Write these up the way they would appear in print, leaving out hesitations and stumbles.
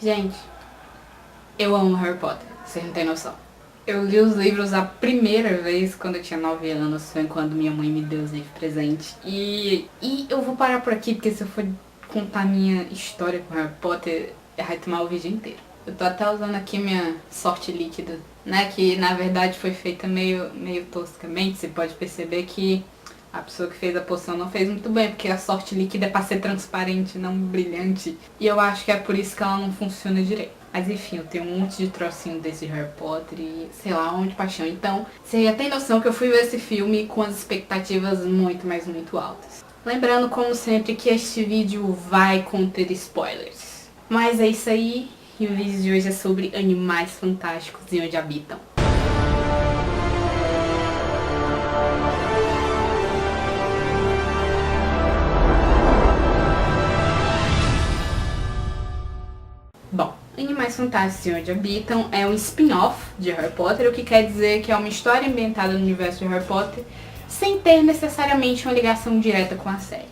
Gente, eu amo Harry Potter, vocês não têm noção. Eu li os livros a primeira vez quando eu tinha 9 anos, foi quando minha mãe me deu os livros presente. E eu vou parar por aqui, porque se eu for contar minha história com Harry Potter, vai tomar o vídeo inteiro. Eu tô até usando aqui minha sorte líquida, né, que na verdade foi feita meio toscamente. Você pode perceber que a pessoa que fez a poção não fez muito bem, porque a sorte líquida é pra ser transparente, não brilhante. E eu acho que é por isso que ela não funciona direito. Mas enfim, eu tenho um monte de trocinho desse Harry Potter e sei lá, um de paixão. Então, você já tem noção que eu fui ver esse filme com as expectativas muito, mas muito altas. Lembrando, como sempre, que este vídeo vai conter spoilers. Mas é isso aí, e o vídeo de hoje é sobre animais fantásticos e onde habitam. Bom, Animais Fantásticos e Onde Habitam é um spin-off de Harry Potter, o que quer dizer que é uma história ambientada no universo de Harry Potter, sem ter necessariamente uma ligação direta com a série.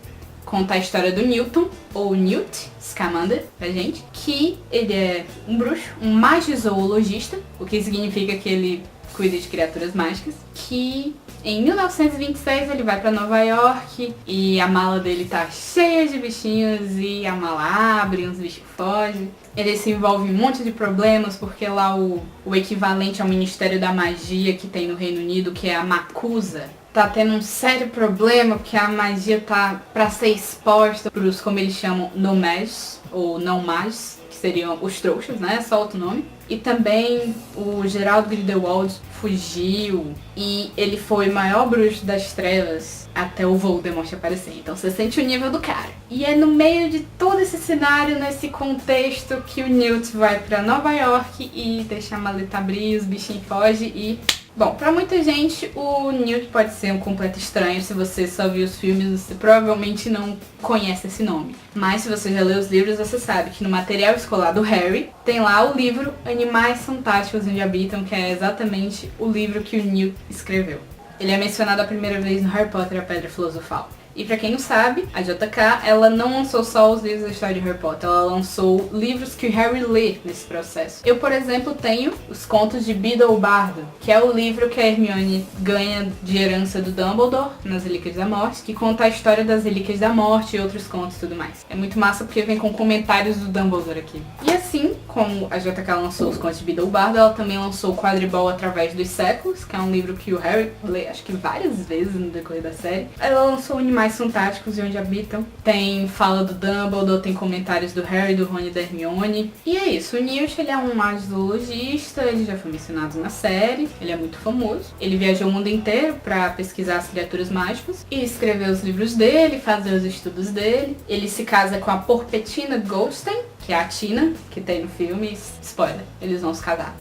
Conta a história do Newton, ou Newt Scamander, pra gente, que ele é um bruxo, um magizoologista, o que significa que ele cuida de criaturas mágicas, que em 1926 ele vai pra Nova York e a mala dele tá cheia de bichinhos e a mala abre e uns bichos fogem. Ele se envolve em um monte de problemas porque lá o equivalente ao Ministério da Magia que tem no Reino Unido, que é a Macusa, tá tendo um sério problema porque a magia tá pra ser exposta pros, como eles chamam, nomads ou não magos, que seriam os trouxas, né? Só outro nome. E também o Geraldo Grindelwald fugiu e ele foi o maior bruxo das trevas até o Voldemort aparecer. Então você sente o nível do cara. E é no meio de todo esse cenário, nesse contexto, que o Newt vai pra Nova York e deixa a maleta abrir, os bichinhos fogem e... Bom, pra muita gente o Newt pode ser um completo estranho. Se você só viu os filmes, você provavelmente não conhece esse nome. Mas se você já leu os livros, você sabe que no material escolar do Harry tem lá o livro Animais Fantásticos Onde Habitam, que é exatamente o livro que o Newt escreveu. Ele é mencionado a primeira vez no Harry Potter e a Pedra Filosofal. E pra quem não sabe, a JK, ela não lançou só os livros da história de Harry Potter, ela lançou livros que o Harry lê nesse processo. Eu, por exemplo, tenho os contos de Beedle o Bardo, que é o livro que a Hermione ganha de herança do Dumbledore, nas Relíquias da Morte, que conta a história das Relíquias da Morte e outros contos e tudo mais. É muito massa porque vem com comentários do Dumbledore aqui. E assim, como a JK lançou os contos de Beedle o Bardo, ela também lançou o Quadribol Através dos Séculos, que é um livro que o Harry lê, acho que várias vezes no decorrer da série. Ela lançou Animais Fantásticos e Onde Habitam. Tem fala do Dumbledore, tem comentários do Harry, do Ron e da Hermione. E é isso, o Newt, ele é um magizoologista, ele já foi mencionado na série, ele é muito famoso. Ele viajou o mundo inteiro pra pesquisar as criaturas mágicas e escrever os livros dele, fazer os estudos dele. Ele se casa com a Porpetina Goldstein, que é a Tina, que tem no filme. Spoiler, eles vão se casar.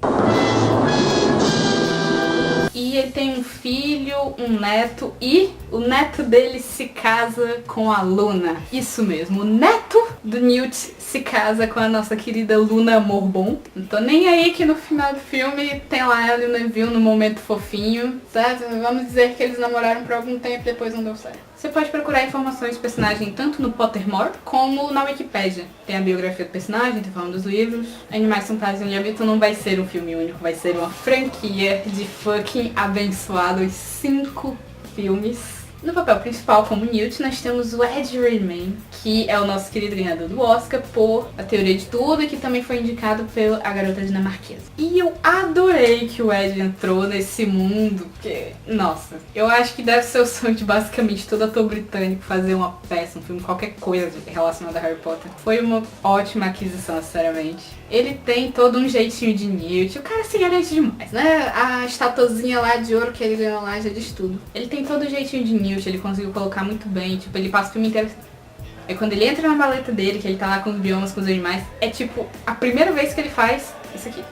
E ele tem um filho, um neto, e o neto dele se casa com a Luna. Isso mesmo, o neto do Newt se casa com a nossa querida Luna Mormont. Não tô nem aí que no final do filme tem lá ela e o Neville no momento fofinho, certo? Vamos dizer que eles namoraram por algum tempo e depois não deu certo. Você pode procurar informações do personagem tanto no Pottermore como na Wikipédia. Tem a biografia do personagem, tem falando dos livros. Animais Fantásticos Onde Habitam não vai ser um filme único, vai ser uma franquia de fucking abençoados 5 filmes. No papel principal, como Newt, nós temos o Ed Redmayne, que é o nosso querido ganhador do Oscar por A Teoria de Tudo e que também foi indicado pela A Garota Dinamarquesa. E eu adorei que o Ed entrou nesse mundo, porque, nossa, eu acho que deve ser o sonho de basicamente todo ator britânico fazer uma peça, um filme, qualquer coisa relacionada a Harry Potter. Foi uma ótima aquisição, sinceramente. Ele tem todo um jeitinho de Newt, o cara se garante demais, né? A estatuazinha lá de ouro que ele ganhou lá já diz tudo. Ele tem todo o jeitinho de Newt, ele conseguiu colocar muito bem, tipo, ele passa o filme inteiro. É quando ele entra na maleta dele, que ele tá lá com os biomas, com os animais, é tipo, a primeira vez que ele faz isso aqui.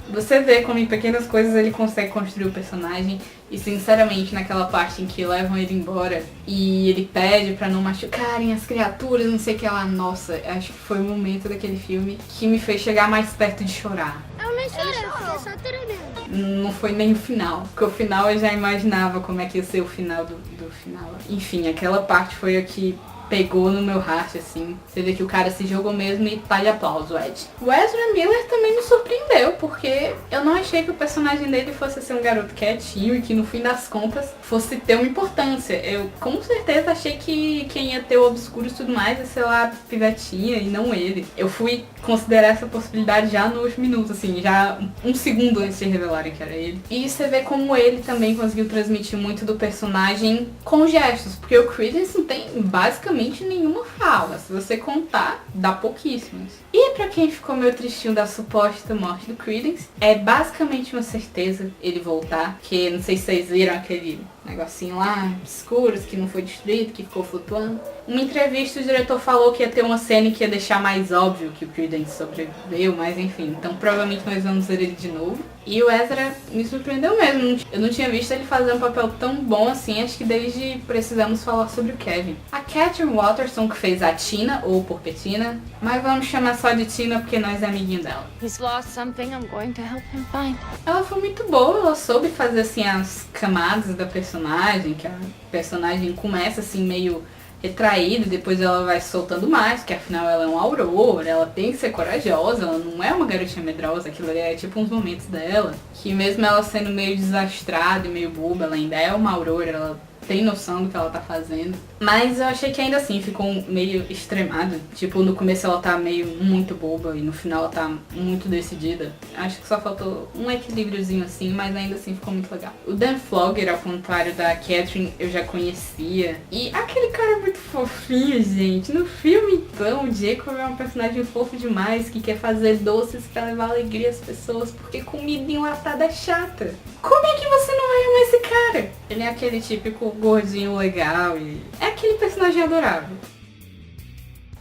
Você vê como em pequenas coisas ele consegue construir o personagem. E sinceramente, naquela parte em que levam ele embora e ele pede pra não machucarem as criaturas, não sei o que lá. Nossa, acho que foi o momento daquele filme que me fez chegar mais perto de chorar. Eu nem chorei, eu fiquei só tremendo. Não foi nem o final, porque o final eu já imaginava como é que ia ser o final do final. Enfim, aquela parte foi a que pegou no meu heart, assim. Você vê que o cara se jogou mesmo e tá de aplauso, Ed. O Ezra Miller também me surpreendeu, porque eu não achei que o personagem dele fosse ser um garoto quietinho e que no fim das contas fosse ter uma importância. Eu com certeza achei que quem ia ter o obscuro e tudo mais ia ser lá a pivetinha e não ele. Eu fui considerar essa possibilidade já no último minuto, assim, já um segundo antes de revelarem que era ele. E você vê como ele também conseguiu transmitir muito do personagem com gestos, porque o Credence não tem basicamente nenhuma fala. Se você contar, dá pouquíssimas. E pra quem ficou meio tristinho da suposta morte do Credence, é basicamente uma certeza ele voltar, que não sei se vocês viram aquele negocinho lá, escuros, que não foi destruído, que ficou flutuando. Uma entrevista o diretor falou que ia ter uma cena que ia deixar mais óbvio que o Credence sobreviveu, mas enfim, então provavelmente nós vamos ver ele de novo. E o Ezra me surpreendeu mesmo, eu não tinha visto ele fazer um papel tão bom assim, acho que desde Precisamos Falar sobre o Kevin. A Katherine Waterston, que fez a Tina, ou Porpetina, mas vamos chamar só de Tina porque nós é amiguinho dela. He's lost something, I'm going to help him find. Ela foi muito boa, ela soube fazer assim as camadas da personagem, que a personagem começa assim meio retraída e depois ela vai soltando mais, porque afinal ela é uma aurora, ela tem que ser corajosa, ela não é uma garotinha medrosa, aquilo ali é tipo uns momentos dela, que mesmo ela sendo meio desastrada e meio boba, ela ainda é uma aurora, ela tem noção do que ela tá fazendo. Mas eu achei que ainda assim ficou meio extremado. Tipo, no começo ela tá meio muito boba e no final ela tá muito decidida. Acho que só faltou um equilíbriozinho assim, mas ainda assim ficou muito legal. O Dan Flogger, ao contrário da Catherine, eu já conhecia. E aquele cara é muito fofinho, gente. No filme, então, o Jacob é um personagem fofo demais que quer fazer doces pra levar alegria às pessoas, porque comida enlatada é chata. Como é que você não vai amar esse cara? Ele é aquele típico gordinho legal e é aquele personagem adorável.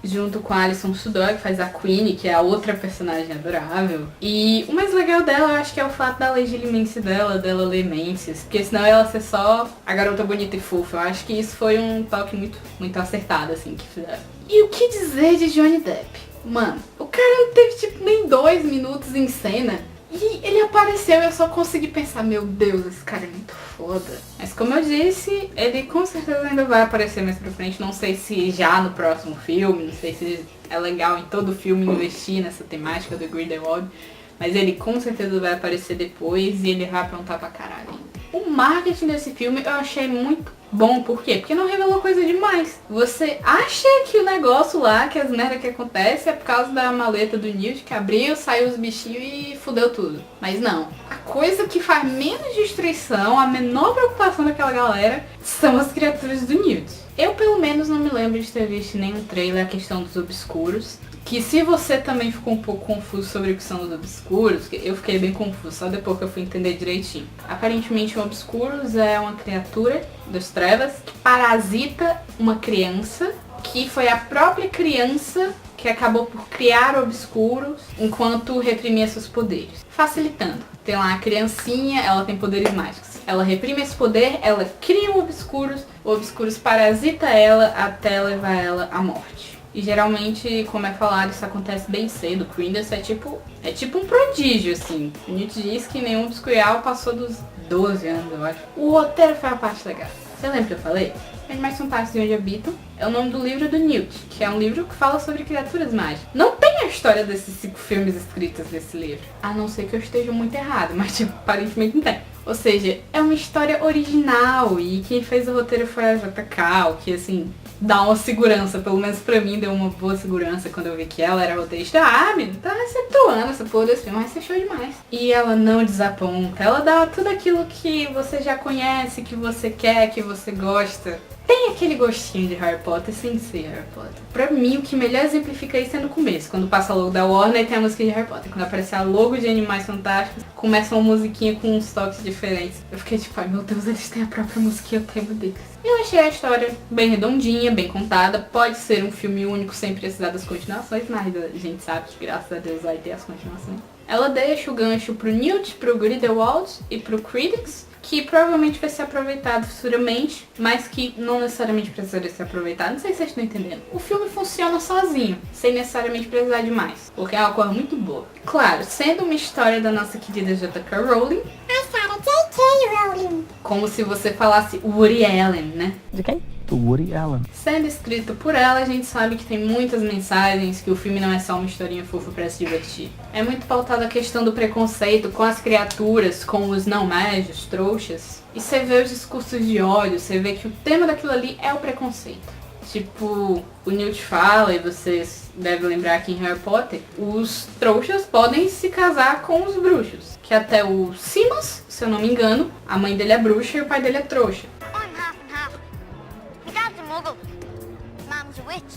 Junto com a Alison Sudor, que faz a Queenie, que é a outra personagem adorável. E o mais legal dela, eu acho que é o fato da legilimense dela ler mentes. Porque senão ela ser só a garota bonita e fofa. Eu acho que isso foi um toque muito acertado, assim, que fizeram. E o que dizer de Johnny Depp? Mano, o cara não teve, tipo, nem 2 minutos em cena. E ele apareceu e eu só consegui pensar, meu Deus, esse cara é muito foda. Mas como eu disse, ele com certeza ainda vai aparecer mais pra frente. Não sei se já no próximo filme, não sei se é legal em todo filme investir nessa temática do Grindelwald. Mas ele com certeza vai aparecer depois e ele vai aprontar pra caralho. O marketing desse filme eu achei muito bom. Por quê? Porque não revelou coisa demais. Você acha que o negócio lá, que as merdas que acontecem é por causa da maleta do Newt que abriu, saiu os bichinhos e fudeu tudo. Mas não. A coisa que faz menos destruição, a menor preocupação daquela galera, são as criaturas do Newt. Eu pelo menos não me lembro de ter visto nenhum trailer a questão dos obscuros. Que se você também ficou um pouco confuso sobre o que são os obscuros, eu fiquei bem confuso, só depois que eu fui entender direitinho. Aparentemente o obscuros é uma criatura das trevas que parasita uma criança, que foi a própria criança que acabou por criar obscuros enquanto reprimia seus poderes. Facilitando. Tem lá a criancinha, ela tem poderes mágicos. Ela reprime esse poder, ela cria o obscuros parasita ela até levar ela à morte. E geralmente, como é falado, isso acontece bem cedo. O Credence é tipo um prodígio, assim. O Newt diz que nenhum obscurial passou dos 12 anos, eu acho. O roteiro foi a parte legal. Você lembra que eu falei? Animais Fantásticos de Onde Habitam é o nome do livro do Newt, que é um livro que fala sobre criaturas mágicas. Não tem a história desses 5 filmes escritos nesse livro. A não ser que eu esteja muito errado, mas tipo, aparentemente não tem. Ou seja, é uma história original e quem fez o roteiro foi a J.K., o que assim, dá uma segurança, pelo menos pra mim deu uma boa segurança quando eu vi que ela era roteirista. Ah, menina, tá receptuando essa porra desse filme, mas você show demais. E ela não desaponta, ela dá tudo aquilo que você já conhece, que você quer, que você gosta. Tem aquele gostinho de Harry Potter sem ser Harry Potter. Pra mim, o que melhor exemplifica isso é no começo. Quando passa a logo da Warner, tem a música de Harry Potter. Quando aparece a logo de Animais Fantásticos, começa uma musiquinha com uns toques diferentes. Eu fiquei tipo, ai meu Deus, eles têm a própria musiquinha, o tema deles. E eu achei a história bem redondinha, bem contada. Pode ser um filme único sem precisar das continuações, mas a gente sabe que graças a Deus vai ter as continuações. Ela deixa o gancho pro Newt, pro Grindelwald e pro Credence, que provavelmente vai ser aproveitado futuramente, mas que não necessariamente precisaria ser aproveitado. Não sei se vocês estão entendendo. O filme funciona sozinho, sem necessariamente precisar de mais, porque é uma coisa muito boa. Claro, sendo uma história da nossa querida J.K. Rowling, I Sarah J.K. Rowling. como se você falasse Woody Allen, né? De quem? do Woody Allen. Sendo escrito por ela, a gente sabe que tem muitas mensagens, que o filme não é só uma historinha fofa pra se divertir. É muito pautada a questão do preconceito com as criaturas, com os não-mágicos, trouxas. E você vê os discursos de ódio, você vê que o tema daquilo ali é o preconceito. Tipo, o Newt fala, e vocês devem lembrar que em Harry Potter, os trouxas podem se casar com os bruxos. Que até o Simus, se eu não me engano, a mãe dele é bruxa e o pai dele é trouxa. I'm half and half. My dad's a muggle. Mom's a witch.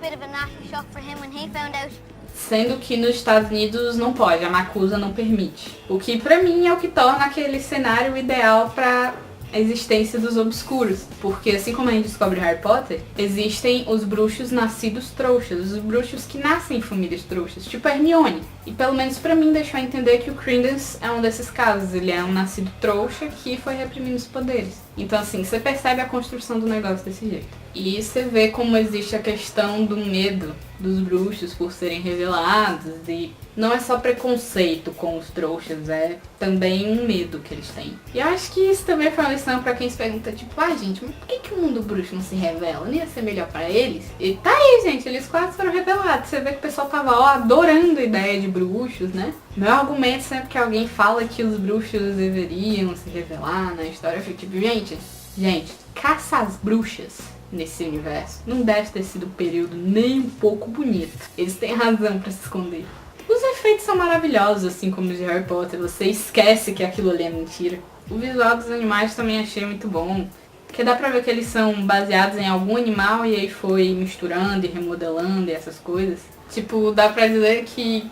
Bit of a nasty shock for him when he found out. Sendo que nos Estados Unidos não pode, a Macusa não permite. O que pra mim é o que torna aquele cenário ideal pra a existência dos obscuros. Porque assim como a gente descobre Harry Potter, existem os bruxos nascidos trouxas, os bruxos que nascem em famílias trouxas, tipo a Hermione. E pelo menos pra mim deixou a entender que o Credence é um desses casos, ele é um nascido trouxa que foi reprimindo os poderes. Então assim, você percebe a construção do negócio desse jeito. E você vê como existe a questão do medo dos bruxos por serem revelados, e não é só preconceito com os trouxas, é também um medo que eles têm. E eu acho que isso também foi uma lição pra quem se pergunta, tipo, gente, mas por que o mundo bruxo não se revela? Não ia ser melhor pra eles? E tá aí, gente, eles quase foram revelados. Você vê que o pessoal tava, adorando a ideia de bruxos, né? Meu argumento sempre que alguém fala que os bruxos deveriam se revelar na história, eu fico tipo, gente, caça às bruxas nesse universo não deve ter sido um período nem um pouco bonito. Eles têm razão pra se esconder. Os efeitos são maravilhosos, assim como os de Harry Potter. Você esquece que aquilo ali é mentira. O visual dos animais também achei muito bom. Porque dá pra ver que eles são baseados em algum animal e aí foi misturando e remodelando e essas coisas. Tipo, dá pra dizer que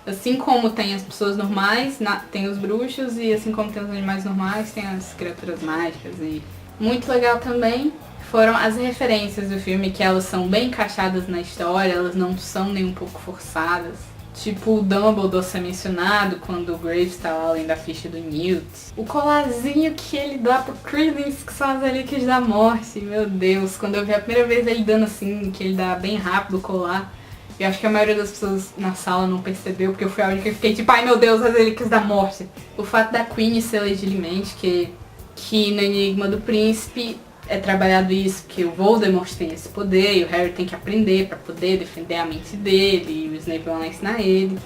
assim como tem as pessoas normais, tem os bruxos, e assim como tem os animais normais, tem as criaturas mágicas. E muito legal também foram as referências do filme, que elas são bem encaixadas na história, elas não são nem um pouco forçadas. Tipo o Dumbledore ser mencionado quando o Graves tá lá além da ficha do Newt. O colarzinho que ele dá pro Credence, que são as relíquias da morte. Meu Deus, quando eu vi a primeira vez ele dando assim, que ele dá bem rápido o colar, eu acho que a maioria das pessoas na sala não percebeu, porque eu fui a única que fiquei tipo, ai meu Deus, as relíquias da morte. O fato da Queen ser legilimamente, que no Enigma do Príncipe é trabalhado isso, que o Voldemort tem esse poder e o Harry tem que aprender pra poder defender a mente dele, e o Snape vai lá ensinar ele.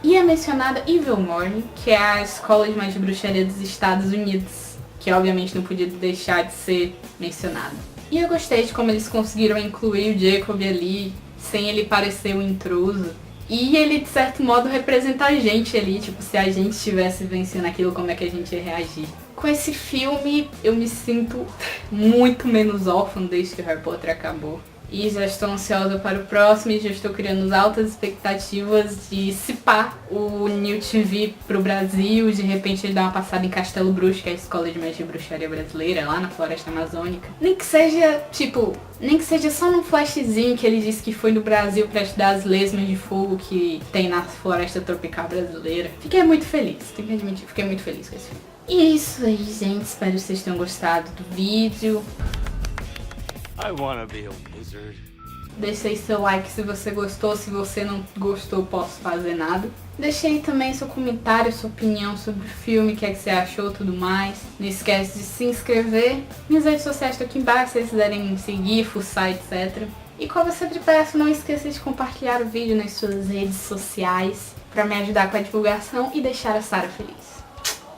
E é mencionada Evilmorny, que é a escola de magia e bruxaria dos Estados Unidos, que obviamente não podia deixar de ser mencionada. E eu gostei de como eles conseguiram incluir o Jacob ali, sem ele parecer um intruso. E ele, de certo modo, representa a gente ali, tipo, se a gente estivesse vencendo aquilo, como é que a gente ia reagir. Com esse filme, eu me sinto muito menos órfã desde que o Harry Potter acabou. E já estou ansiosa para o próximo e já estou criando altas expectativas de se pá o Newt vir pro Brasil, de repente ele dar uma passada em Castelo Bruxo, que é a escola de magia e bruxaria brasileira, lá na floresta amazônica. Nem que seja só num flashzinho que ele disse que foi no Brasil para estudar as lesmas de fogo que tem na floresta tropical brasileira. Fiquei muito feliz, tenho que admitir, fiquei muito feliz com esse filme. E é isso aí, gente, espero que vocês tenham gostado do vídeo. I wanna be a wizard. Deixe aí seu like se você gostou, se você não gostou, posso fazer nada. Deixe aí também seu comentário, sua opinião sobre o filme, o que é que você achou, tudo mais. Não esquece de se inscrever. Minhas redes sociais estão aqui embaixo, se vocês quiserem me seguir, fuçar, etc. E como eu sempre peço, não esqueça de compartilhar o vídeo nas suas redes sociais para me ajudar com a divulgação e deixar a Sarah feliz.